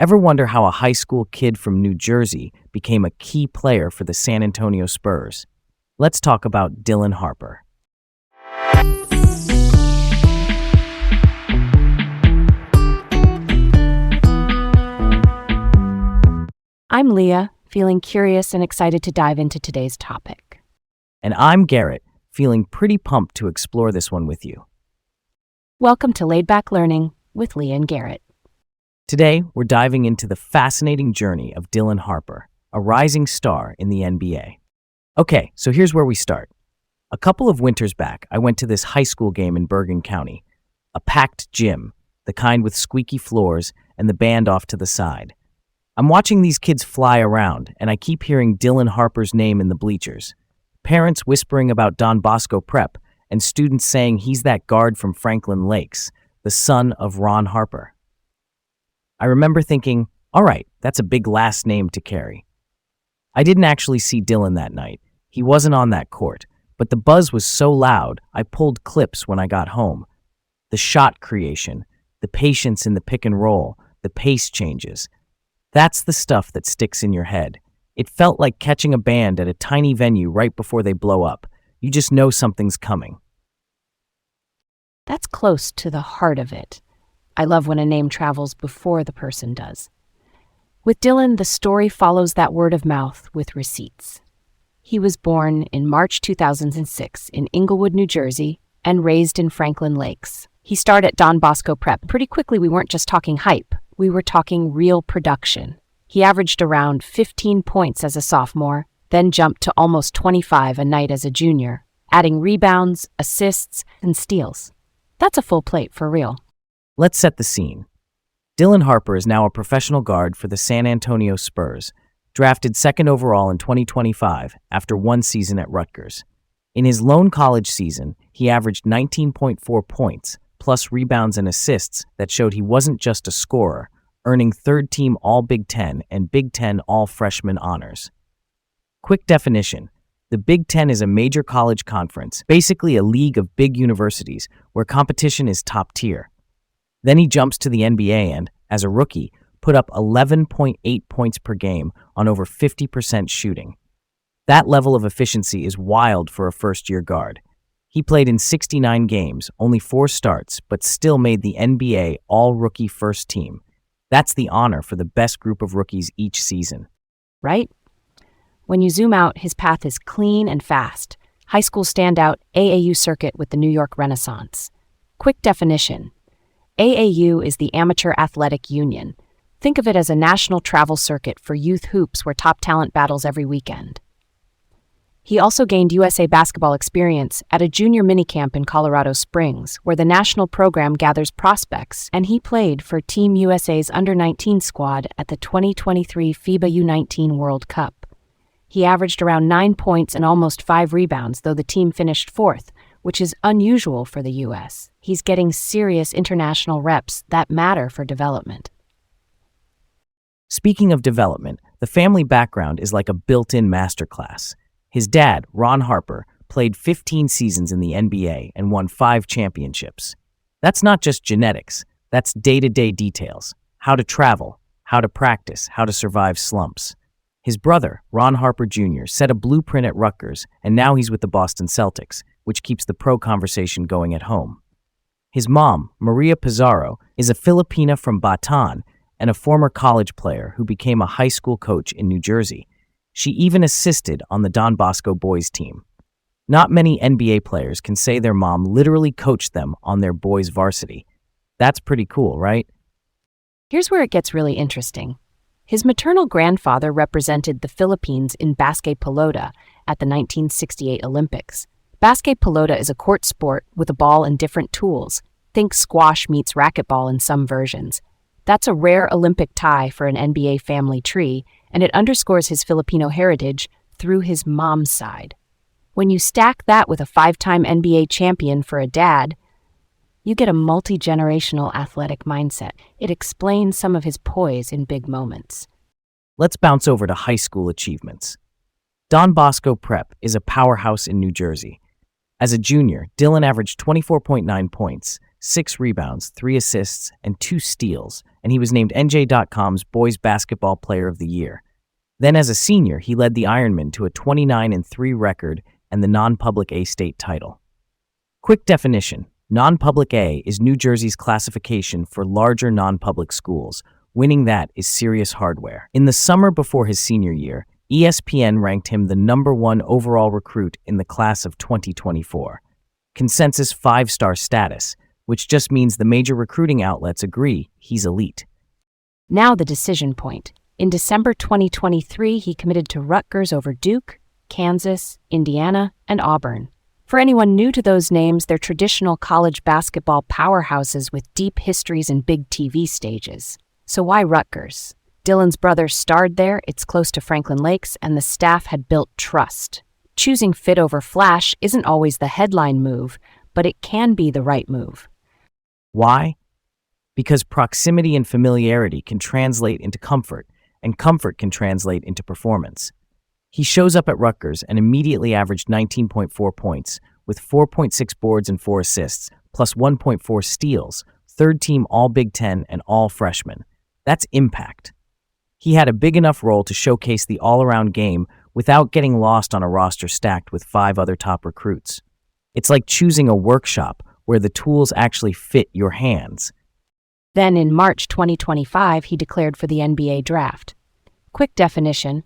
Ever wonder how a high school kid from New Jersey became a key player for the San Antonio Spurs? Let's talk about Dylan Harper. I'm Leah, feeling curious and excited to dive into today's topic. And I'm Garrett, feeling pretty pumped to explore this one with you. Welcome to Laid Back Learning with Leah and Garrett. Today, we're diving into the fascinating journey of Dylan Harper, a rising star in the NBA. Okay, so here's where we start. A couple of winters back, I went to this high school game in Bergen County. A packed gym, the kind with squeaky floors and the band off to the side. I'm watching these kids fly around, and I keep hearing Dylan Harper's name in the bleachers. Parents whispering about Don Bosco Prep, and students saying he's that guard from Franklin Lakes, the son of Ron Harper. I remember thinking, all right, that's a big last name to carry. I didn't actually see Dylan that night. He wasn't on that court, but the buzz was so loud, I pulled clips when I got home. The shot creation, the patience in the pick and roll, the pace changes. That's the stuff that sticks in your head. It felt like catching a band at a tiny venue right before they blow up. You just know something's coming. That's close to the heart of it. I love when a name travels before the person does. With Dylan, the story follows that word of mouth with receipts. He was born in March 2006 in Inglewood, New Jersey, and raised in Franklin Lakes. He started at Don Bosco Prep. Pretty quickly, we weren't just talking hype. We were talking real production. He averaged around 15 points as a sophomore, then jumped to almost 25 a night as a junior, adding rebounds, assists, and steals. That's a full plate for real. Let's set the scene. Dylan Harper is now a professional guard for the San Antonio Spurs, drafted second overall in 2025 after one season at Rutgers. In his lone college season, he averaged 19.4 points, plus rebounds and assists that showed he wasn't just a scorer, earning third-team All-Big Ten and Big Ten All-Freshman honors. Quick definition. The Big Ten is a major college conference, basically a league of big universities where competition is top tier. Then he jumps to the NBA and, as a rookie, put up 11.8 points per game on over 50% shooting. That level of efficiency is wild for a first-year guard. He played in 69 games, only 4 starts, but still made the NBA All-Rookie First Team. That's the honor for the best group of rookies each season. Right? When you zoom out, his path is clean and fast. High school standout, AAU circuit with the New York Renaissance. Quick definition. AAU is the Amateur Athletic Union. Think of it as a national travel circuit for youth hoops where top talent battles every weekend. He also gained USA basketball experience at a junior minicamp in Colorado Springs, where the national program gathers prospects, and he played for Team USA's Under-19 squad at the 2023 FIBA U19 World Cup. He averaged around 9 points and almost 5 rebounds, though the team finished 4th, which is unusual for the U.S. He's getting serious international reps that matter for development. Speaking of development, the family background is like a built-in masterclass. His dad, Ron Harper, played 15 seasons in the NBA and won 5 championships. That's not just genetics, that's day-to-day details. How to travel, how to practice, how to survive slumps. His brother, Ron Harper Jr., set a blueprint at Rutgers, and now he's with the Boston Celtics, which keeps the pro conversation going at home. His mom, Maria Pizarro, is a Filipina from Bataan and a former college player who became a high school coach in New Jersey. She even assisted on the Don Bosco boys team. Not many NBA players can say their mom literally coached them on their boys' varsity. That's pretty cool, right? Here's where it gets really interesting. His maternal grandfather represented the Philippines in basket pelota at the 1968 Olympics. Basket pelota is a court sport with a ball and different tools. Think squash meets racquetball in some versions. That's a rare Olympic tie for an NBA family tree, and it underscores his Filipino heritage through his mom's side. When you stack that with a 5-time NBA champion for a dad, you get a multi-generational athletic mindset. It explains some of his poise in big moments. Let's bounce over to high school achievements. Don Bosco Prep is a powerhouse in New Jersey. As a junior, Dylan averaged 24.9 points, 6 rebounds, 3 assists, and 2 steals, and he was named NJ.com's Boys Basketball Player of the Year. Then as a senior, he led the Ironmen to a 29-3 record and the non-public A state title. Quick definition: non-public A is New Jersey's classification for larger non-public schools. Winning that is serious hardware. In the summer before his senior year, ESPN ranked him the #1 overall recruit in the class of 2024. Consensus 5-star status, which just means the major recruiting outlets agree he's elite. Now the decision point. In December 2023, he committed to Rutgers over Duke, Kansas, Indiana, and Auburn. For anyone new to those names, they're traditional college basketball powerhouses with deep histories and big TV stages. So why Rutgers? Dylan's brother starred there, it's close to Franklin Lakes, and the staff had built trust. Choosing fit over flash isn't always the headline move, but it can be the right move. Why? Because proximity and familiarity can translate into comfort, and comfort can translate into performance. He shows up at Rutgers and immediately averaged 19.4 points, with 4.6 boards and 4 assists, plus 1.4 steals, third team All-Big Ten and all-freshman. That's impact. He had a big enough role to showcase the all-around game without getting lost on a roster stacked with 5 other top recruits. It's like choosing a workshop where the tools actually fit your hands. Then in March 2025, he declared for the NBA draft. Quick definition: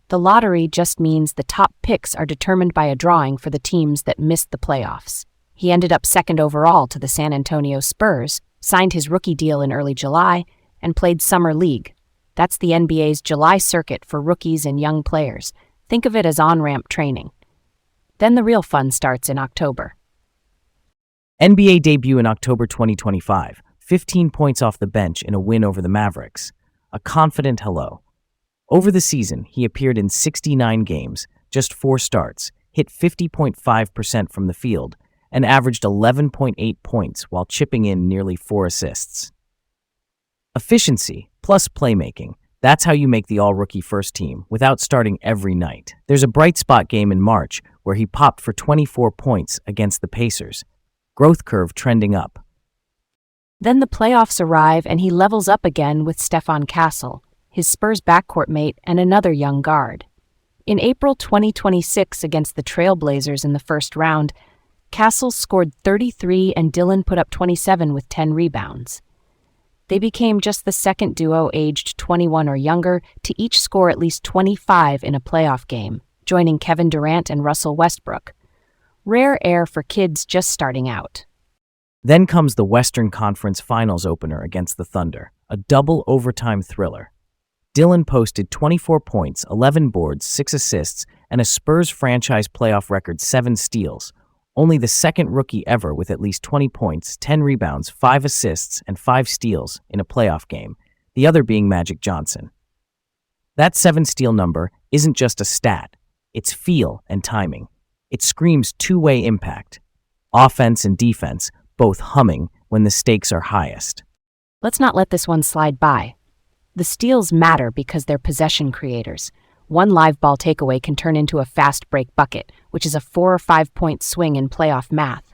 the lottery just means the top picks are determined by a drawing for the teams that missed the playoffs. He ended up second overall to the San Antonio Spurs, signed his rookie deal in early July, and played Summer League. That's the NBA's July circuit for rookies and young players. Think of it as on-ramp training. Then the real fun starts in October. NBA debut in October 2025, 15 points off the bench in a win over the Mavericks. A confident hello. Over the season, he appeared in 69 games, just 4 starts, hit 50.5% from the field, and averaged 11.8 points while chipping in nearly 4 assists. Efficiency plus playmaking. That's how you make the all-rookie first team without starting every night. There's a bright spot game in March where he popped for 24 points against the Pacers. Growth curve trending up. Then the playoffs arrive and he levels up again with Stephon Castle, his Spurs backcourt mate and another young guard. In April 2026 against the Trailblazers in the first round, Castle scored 33 and Dylan put up 27 with 10 rebounds. They became just the second duo aged 21 or younger to each score at least 25 in a playoff game, joining Kevin Durant and Russell Westbrook. Rare air for kids just starting out. Then comes the Western Conference Finals opener against the Thunder, a double overtime thriller. Dylan posted 24 points, 11 boards, 6 assists, and a Spurs franchise playoff record 7 steals, only the second rookie ever with at least 20 points, 10 rebounds, 5 assists, and 5 steals in a playoff game, the other being Magic Johnson. That 7-steal number isn't just a stat, it's feel and timing. It screams two-way impact. Offense and defense, both humming when the stakes are highest. Let's not let this one slide by. The steals matter because they're possession creators. One live ball takeaway can turn into a fast break bucket, which is a 4 or 5 point swing in playoff math.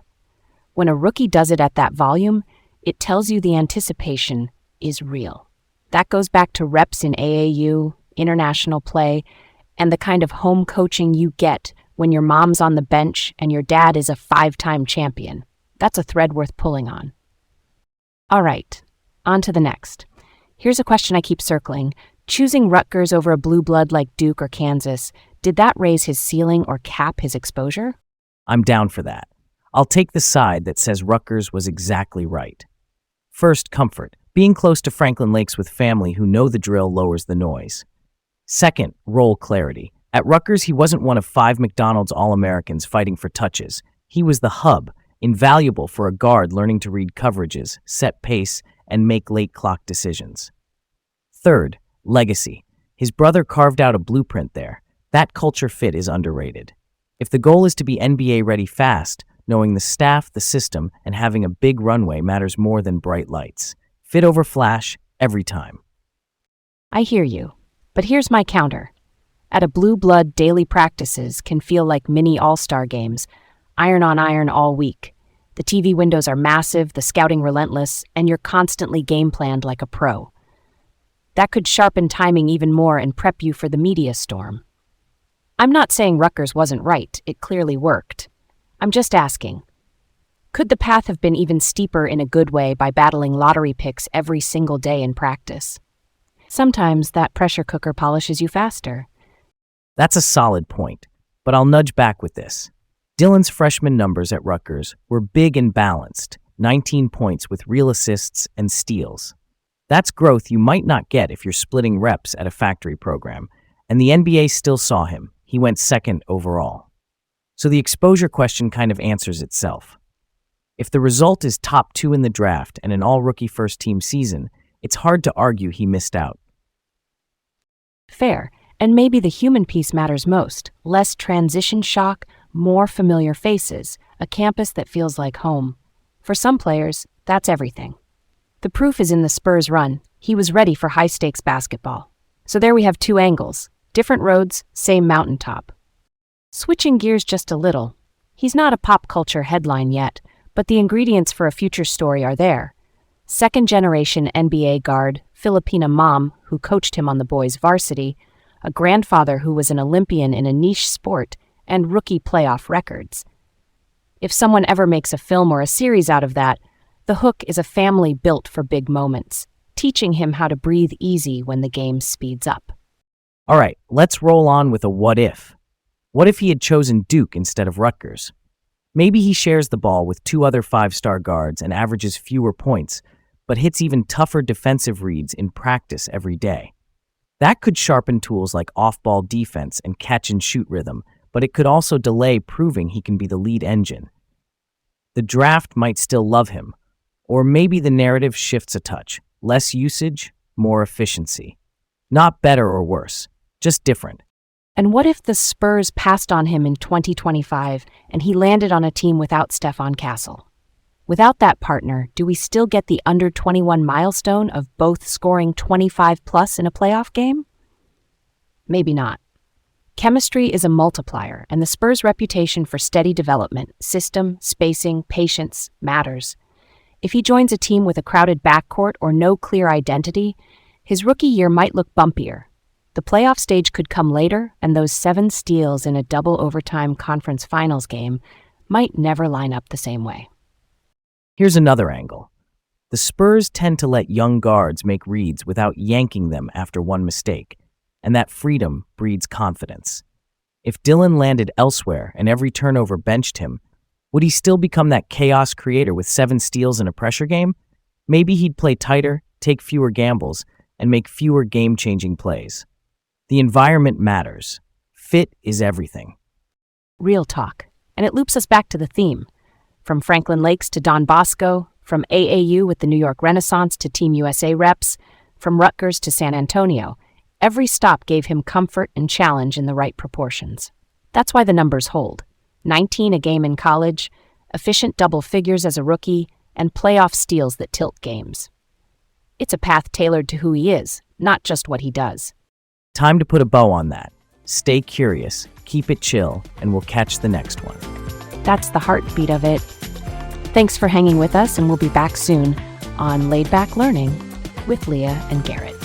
When a rookie does it at that volume, it tells you the anticipation is real. That goes back to reps in AAU, international play, and the kind of home coaching you get when your mom's on the bench and your dad is a 5-time champion. That's a thread worth pulling on. All right, on to the next. Here's a question I keep circling. Choosing Rutgers over a blue blood like Duke or Kansas, did that raise his ceiling or cap his exposure? I'm down for that. I'll take the side that says Rutgers was exactly right. First, comfort. Being close to Franklin Lakes with family who know the drill lowers the noise. Second, role clarity. At Rutgers, he wasn't one of 5 McDonald's All-Americans fighting for touches. He was the hub, invaluable for a guard learning to read coverages, set pace, and make late clock decisions. Third, legacy. His brother carved out a blueprint there. That culture fit is underrated. If the goal is to be NBA ready fast, knowing the staff, the system, and having a big runway matters more than bright lights. Fit over flash, every time. I hear you, but here's my counter. At a blue blood, daily practices can feel like mini all-star games, iron on iron all week. The TV windows are massive, the scouting relentless, and you're constantly game planned like a pro. That could sharpen timing even more and prep you for the media storm. I'm not saying Rutgers wasn't right, it clearly worked. I'm just asking, could the path have been even steeper in a good way by battling lottery picks every single day in practice? Sometimes that pressure cooker polishes you faster. That's a solid point, but I'll nudge back with this. Dylan's freshman numbers at Rutgers were big and balanced, 19 points with real assists and steals. That's growth you might not get if you're splitting reps at a factory program, and the NBA still saw him. He went second overall. So the exposure question kind of answers itself. If the result is top 2 in the draft and an all-rookie first-team season, it's hard to argue he missed out. Fair, and maybe the human piece matters most. Less transition shock, more familiar faces, a campus that feels like home. For some players, that's everything. The proof is in the Spurs run. He was ready for high-stakes basketball. So there we have 2 angles. Different roads, same mountaintop. Switching gears just a little. He's not a pop culture headline yet, but the ingredients for a future story are there. Second-generation NBA guard, Filipina mom who coached him on the boys' varsity, a grandfather who was an Olympian in a niche sport, and rookie playoff records. If someone ever makes a film or a series out of that, the hook is a family built for big moments, teaching him how to breathe easy when the game speeds up. All right, let's roll on with a what if. What if he had chosen Duke instead of Rutgers? Maybe he shares the ball with 2 other 5-star guards and averages fewer points, but hits even tougher defensive reads in practice every day. That could sharpen tools like off-ball defense and catch-and-shoot rhythm, but it could also delay proving he can be the lead engine. The draft might still love him, or maybe the narrative shifts a touch. Less usage, more efficiency. Not better or worse, just different. And what if the Spurs passed on him in 2025 and he landed on a team without Stephon Castle? Without that partner, do we still get the under-21 milestone of both scoring 25-plus in a playoff game? Maybe not. Chemistry is a multiplier, and the Spurs' reputation for steady development, system, spacing, patience, matters. If he joins a team with a crowded backcourt or no clear identity, his rookie year might look bumpier. The playoff stage could come later, and those 7 steals in a double overtime conference finals game might never line up the same way. Here's another angle. The Spurs tend to let young guards make reads without yanking them after one mistake, and that freedom breeds confidence. If Dylan landed elsewhere and every turnover benched him, would he still become that chaos creator with 7 steals in a pressure game? Maybe he'd play tighter, take fewer gambles, and make fewer game-changing plays. The environment matters. Fit is everything. Real talk. And it loops us back to the theme. From Franklin Lakes to Don Bosco, from AAU with the New York Renaissance to Team USA reps, from Rutgers to San Antonio, every stop gave him comfort and challenge in the right proportions. That's why the numbers hold. 19 a game in college, efficient double figures as a rookie, and playoff steals that tilt games. It's a path tailored to who he is, not just what he does. Time to put a bow on that. Stay curious, keep it chill, and we'll catch the next one. That's the heartbeat of it. Thanks for hanging with us, and we'll be back soon on Laid Back Learning with Leah and Garrett.